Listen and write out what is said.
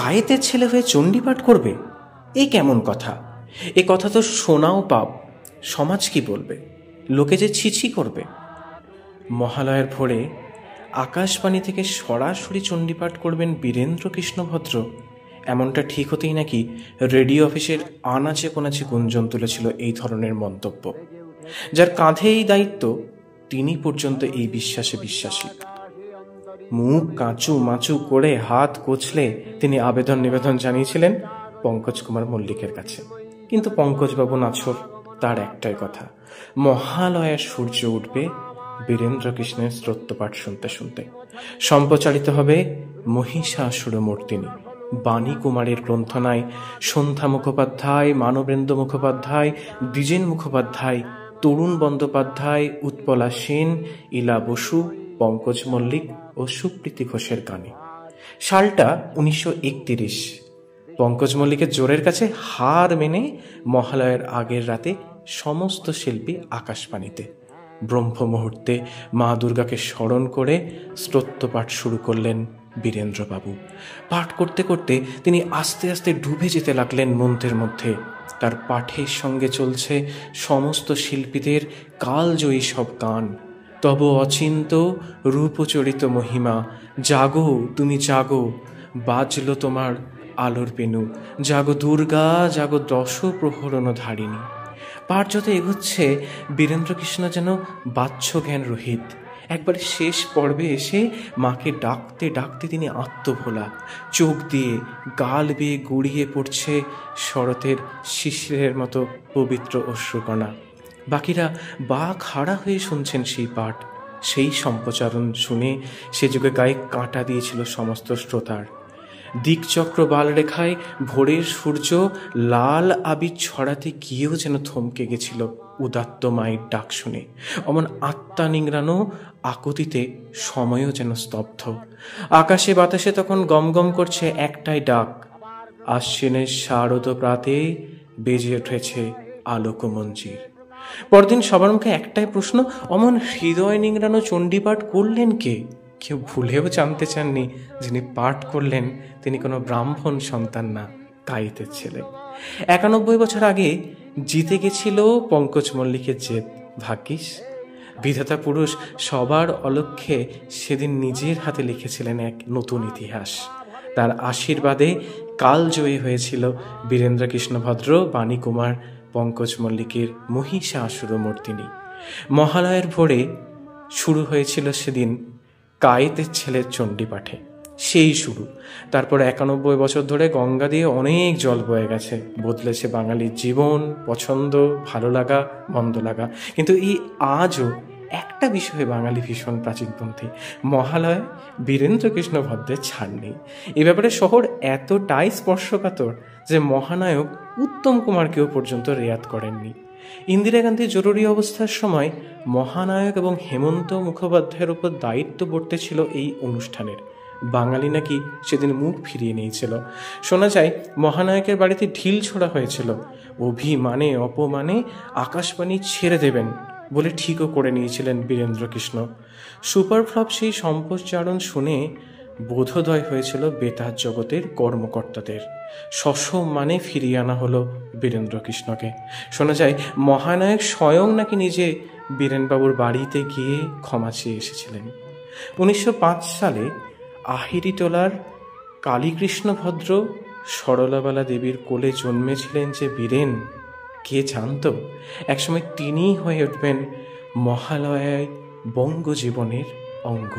কায়েতের ছেলে হয়ে চণ্ডীপাঠ করবে? এই কেমন কথা? এ কথা তো শোনাও পাপ। সমাজ কি বলবে? লোকে যে ছিছি করবে। মহালয়ার ভোরে আকাশবাণী থেকে সরাসরি চণ্ডীপাঠ করবেন বীরেন্দ্রকৃষ্ণ ভদ্র, এমনটা ঠিক হতেই নাকি রেডিও অফিসের আনাচে কোনাচে গুঞ্জন তুলেছিল এই ধরনের মন্তব্য। যার কাঁধে এই দায়িত্ব, তিনি পর্যন্ত এই বিশ্বাসে বিশ্বাসী। মুখ কাঁচু মাচু করে হাত কোচলে তিনি আবেদন নিবেদন জানিয়েছিলেন পঙ্কজ কুমার মল্লিকের কাছে। কিন্তু পঙ্কজবাবু নাছোড়, তার একটাই কথা, মহালয়ার সূর্য উঠবে বীরেন্দ্রকৃষ্ণের স্তোত্রপাঠ শুনতে শুনতে। সম্প্রচারিত হবে মহিষাসুরমর্দিনী, বাণী কুমারের গ্রন্থনায় সন্ধ্যা মুখোপাধ্যায়, মানবেন্দ্র মুখোপাধ্যায়, দ্বিজেন মুখোপাধ্যায়, তরুণ বন্দ্যোপাধ্যায়, উৎপলা সেন, ইলা বসু, পঙ্কজ মল্লিক ও সুপ্রীতি ঘোষের গানে। সালটা 1931। পঙ্কজ মল্লিকের জোরের কাছে হার মেনে মহালয়ার আগের রাতে সমস্ত শিল্পী আকাশবাণীতে ব্রহ্ম মুহূর্তে মা দুর্গাকে স্মরণ করে স্তোত্রপাঠ শুরু করলেন বীরেন্দ্রবাবু। পাঠ করতে করতে তিনি আস্তে আস্তে ডুবে যেতে লাগলেন মন্ত্রের মধ্যে। তার পাঠের সঙ্গে চলছে সমস্ত শিল্পীদের কালজয়ী সব গান। তব অচিন্ত রূপচরিত মহিমা, জাগো তুমি জাগো, বাজলো তোমার আলোর পেনু, জাগো দুর্গা, জাগো দশ প্রহরণ ধারিণী। পাঠ যত এগোচ্ছে বীরেন্দ্রকৃষ্ণ যেন বাহ্য জ্ঞান রহিত। একবারে শেষ পর্বে এসে মাকে ডাকতে ডাকতে তিনি আত্মভোলা। চোখ দিয়ে গাল বেয়ে গড়িয়ে পড়ছে শরতের শিশিরের মতো পবিত্র অশ্রুকণা। বাকিরা বাক হারা হয়ে শুনছেন সেই পাঠ। সেই সম্প্রচারণ শুনে সে যুগে গায়ে কাঁটা দিয়েছিল সমস্ত শ্রোতার। দিকচক্র বালরেখায় ভোরের সূর্য লাল আবির ছড়াতে গিয়েও যেন থমকে গেছিল উদাত্ত মায়ের ডাক শুনে। অমন আত্মা নিংড়ানো আকুতিতে সময়ও যেন স্তব্ধ। আকাশে বাতাসে তখন গমগম করছে একটাই ডাক, আশ্বিনের শারদ প্রাতে বেজে উঠেছে আলোকমঞ্জির। পরদিন সবার মুখে একটাই প্রশ্ন, অমন হৃদয় নিংড়ানো চণ্ডীপাঠ করলেন কে? কেউ ভুলেও জানতে চাননি যিনি পাঠ করলেন তিনি কোনো ব্রাহ্মণ সন্তান না, কায়েতের ছেলে। 91 বছর আগে জিতে গেছিল পঙ্কজ মল্লিকের জেদ। ভাগ্যিস বিধাতা পুরুষ সবার অলক্ষ্যে সেদিন নিজের হাতে লিখেছিলেন এক নতুন ইতিহাস। তার আশীর্বাদে কালজয়ী হয়েছিল বীরেন্দ্রকৃষ্ণ ভদ্র, বাণী কুমার, পঙ্কজ মল্লিকের মহিষাসুরমর্দিনী। মহালয়ার ভোরে শুরু হয়েছিল সেদিন কায়েতের ছেলের চণ্ডীপাঠে। সেই শুরু। তারপর 91 বছর ধরে গঙ্গা দিয়ে অনেক জল বয়ে গেছে, বদলেছে বাঙালির জীবন, পছন্দ, ভালো লাগা, মন্দ লাগা। কিন্তু এই আজও একটা বিষয়ে বাঙালি ভীষণ প্রাচীনপন্থী, মহালয় বীরেন্দ্রকৃষ্ণ ভদ্রের ছাড় নেই। এ ব্যাপারে শহর এতটাই স্পর্শকাতর যে মহানায়ক উত্তম কুমারকেও পর্যন্ত রেয়াত করেননি। ইন্দিরা গান্ধীর জরুরি অবস্থার সময় মহানায়ক এবং হেমন্ত মুখোপাধ্যায়ের উপর দায়িত্ব বর্তেছিল এই অনুষ্ঠানের। বাঙালি নাকি সেদিন মুখ ফিরিয়ে নিয়েছিল। শোনা যায় মহানায়কের বাড়িতে ঢিল ছোড়া হয়েছিল। অভিমানে অপমানে আকাশবাণী ছেড়ে দেবেন বলে ঠিকও করে নিয়েছিলেন বীরেন্দ্রকৃষ্ণ। সুপারফ্লপ সেই সম্প্রচারণ শুনে বোধোদয় হয়েছিল বেতার জগতের কর্মকর্তাদের। সসম্মানে ফিরিয়ে আনা হলো বীরেন্দ্রকৃষ্ণকে। শোনা যায় মহানায়ক স্বয়ং নাকি নিজে বীরেনবাবুর বাড়িতে গিয়ে ক্ষমা চেয়ে এসেছিলেন। 1905 সালে আহিরিটোলার কালীকৃষ্ণ ভদ্র সরলাবালা দেবীর কোলে জন্মেছিলেন যে বীরেন, কে জানত একসময় তিনিই হয়ে উঠবেন মহালয়ায় বঙ্গজীবনের অঙ্গ।